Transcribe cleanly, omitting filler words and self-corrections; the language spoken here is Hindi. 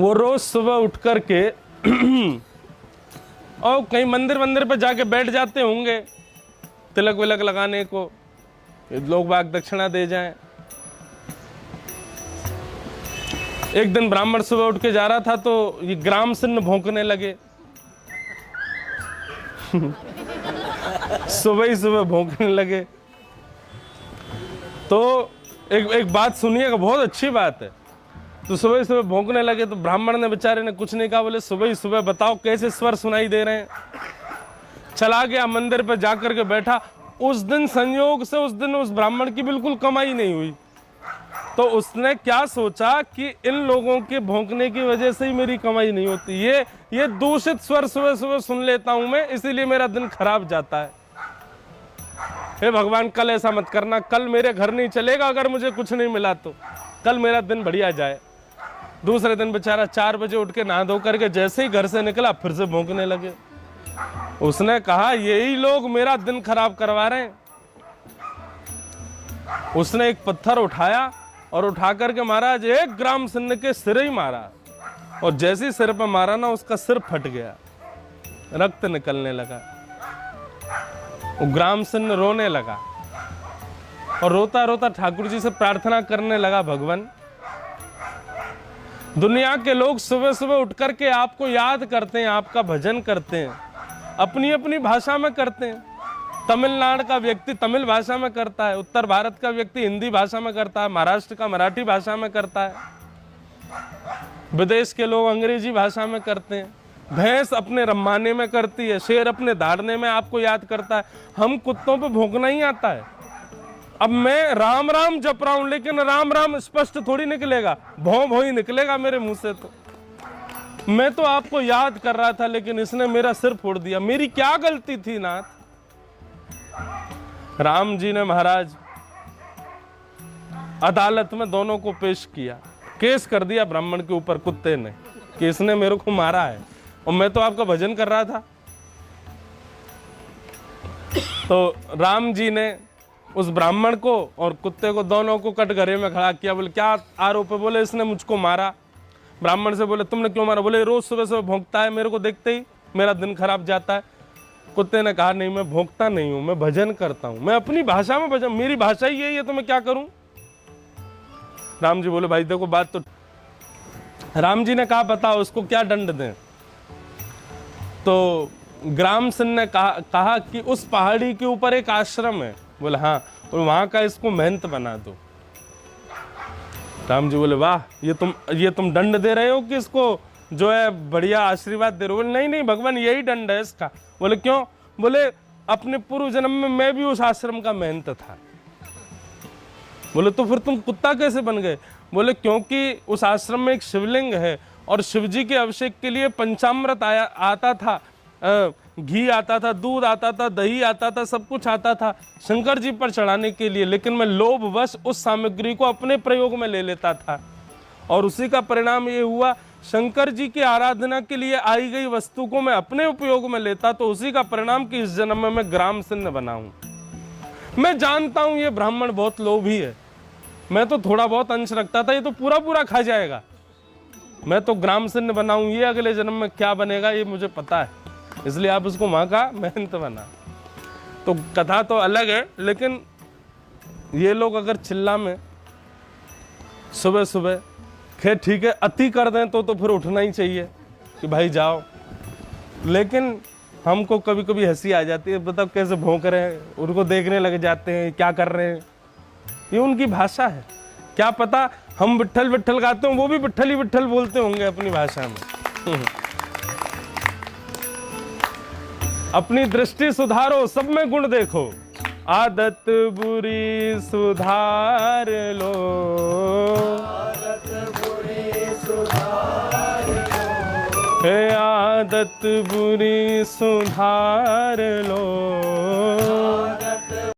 वो रोज सुबह उठ कर के और कहीं मंदिर पे जाके बैठ जाते होंगे तिलक विलक लगाने को, लोग बाग दक्षिणा दे जाएं। एक दिन ब्राह्मण सुबह उठ के जा रहा था तो ये ग्राम सिन्न भौंकने लगे। सुबह ही सुबह भौंकने लगे। तो एक बात सुनिएगा, बहुत अच्छी बात है। तो सुबह ही सुबह भौंकने लगे तो ब्राह्मण ने बेचारे ने कुछ नहीं कहा, बोले सुबह ही सुबह बताओ कैसे स्वर सुनाई दे रहे हैं। चला गया मंदिर पे जाकर के बैठा। उस दिन संयोग से उस दिन उस ब्राह्मण की बिल्कुल कमाई नहीं हुई। तो उसने क्या सोचा कि इन लोगों के भौंकने की वजह से ही मेरी कमाई नहीं होती, ये दूषित स्वर सुबह सुबह सुन लेता हूं मैं, इसीलिए मेरा दिन खराब जाता है। हे भगवान, कल ऐसा मत करना, कल मेरे घर नहीं चलेगा अगर मुझे कुछ नहीं मिला तो, कल मेरा दिन बढ़िया जाए। दूसरे दिन बेचारा 4 बजे उठ के नहा धो करके जैसे ही घर से निकला फिर से भौंकने लगे। उसने कहा यही लोग मेरा दिन खराब करवा रहे हैं। उसने एक पत्थर उठाया और उठा करके महाराज एक ग्राम सिन्न के सिर ही मारा, और जैसे ही सिर पर मारा ना उसका सिर फट गया, रक्त निकलने लगा। वो ग्राम सिन्न रोने लगा और रोता रोता ठाकुर जी से प्रार्थना करने लगा, भगवान दुनिया के लोग सुबह सुबह उठ करके आपको याद करते हैं, आपका भजन करते हैं, अपनी अपनी भाषा में करते हैं। तमिलनाडु का व्यक्ति तमिल भाषा में करता है, उत्तर भारत का व्यक्ति हिंदी भाषा में करता है, महाराष्ट्र का मराठी भाषा में करता है, विदेश के लोग अंग्रेजी भाषा में करते हैं, भैंस अपने रम्माने में करती है, शेर अपने दहाड़ने में आपको याद करता है। हम कुत्तों पे भौंकना ही आता है। अब मैं राम राम जप रहा हूं लेकिन राम राम स्पष्ट थोड़ी निकलेगा, भौं भौं ही निकलेगा मेरे मुंह से। तो मैं तो आपको याद कर रहा था लेकिन इसने मेरा सिर फोड़ दिया, मेरी क्या गलती थी नाथ? राम जी ने महाराज अदालत में दोनों को पेश किया, केस कर दिया ब्राह्मण के ऊपर कुत्ते ने कि इसने मेरे को मारा है और मैं तो आपका भजन कर रहा था। तो राम जी ने उस ब्राह्मण को और कुत्ते को दोनों को कटघरे में खड़ा किया। बोले क्या आरोप है? बोले इसने मुझको मारा। ब्राह्मण से बोले तुमने क्यों मारा? बोले रोज सुबह सुबह भौंकता है, मेरे को देखते ही मेरा दिन खराब जाता है। कुत्ते ने कहा नहीं, मैं भौंकता नहीं हूं, मैं भजन करता हूं, मैं अपनी भाषा में भजन, मेरी भाषा ही यही है तो मैं क्या करूं? राम जी बोले भाई देखो बात तो। राम जी ने कहा बताओ उसको क्या दंड दें? तो ग्राम सिंह ने कहा कि उस पहाड़ी के ऊपर एक आश्रम है। बोले हाँ, और वहां का इसको महंत बना दो। राम जी बोले वाह, ये तुम दंड दे रहे हो कि इसको जो है बढ़िया आशीर्वाद दे रहे हो? बोले नहीं नहीं भगवान, यही दंड है इसका। बोले क्यों? बोले अपने पूर्व जन्म में मैं भी उस आश्रम का महंत था। बोले तो फिर तुम कुत्ता कैसे बन गए? बोले क्योंकि उस आश्रम में एक शिवलिंग है और शिवजी के अभिषेक के लिए पंचामृत आता था, घी आता था, दूध आता था, दही आता था, सब कुछ आता था शंकर जी पर चढ़ाने के लिए, लेकिन मैं लोभवश उस सामग्री को अपने प्रयोग में ले लेता था और उसी का परिणाम ये हुआ, शंकर जी की आराधना के लिए आई गई वस्तु को मैं अपने उपयोग में लेता, तो उसी का परिणाम कि इस जन्म में मैं ग्राम सिन्न बना हूं। मैं जानता हूं ये ब्राह्मण बहुत लोभी है, मैं तो थोड़ा बहुत अंश रखता था, ये तो पूरा पूरा खा जाएगा। मैं तो ग्राम सिन्न बना हूं, ये अगले जन्म में क्या बनेगा ये मुझे पता है, इसलिए आप उसको वहां का महंत बना। तो कथा तो अलग है, लेकिन ये लोग अगर चिल्ला में सुबह सुबह, खैर ठीक है अति कर दें तो फिर उठना ही चाहिए कि भाई जाओ, लेकिन हमको कभी कभी हंसी आ जाती है, बताओ कैसे भौंक रहे हैं, उनको देखने लग जाते हैं क्या कर रहे हैं। ये उनकी भाषा है, क्या पता हम विट्ठल विट्ठल गाते हो, वो भी विट्ठल ही विट्ठल बोलते होंगे अपनी भाषा में। अपनी दृष्टि सुधारो, सब में गुण देखो, आदत बुरी सुधार लो, आदत बुरी सुधार लो, हे आदत बुरी सुधार लो,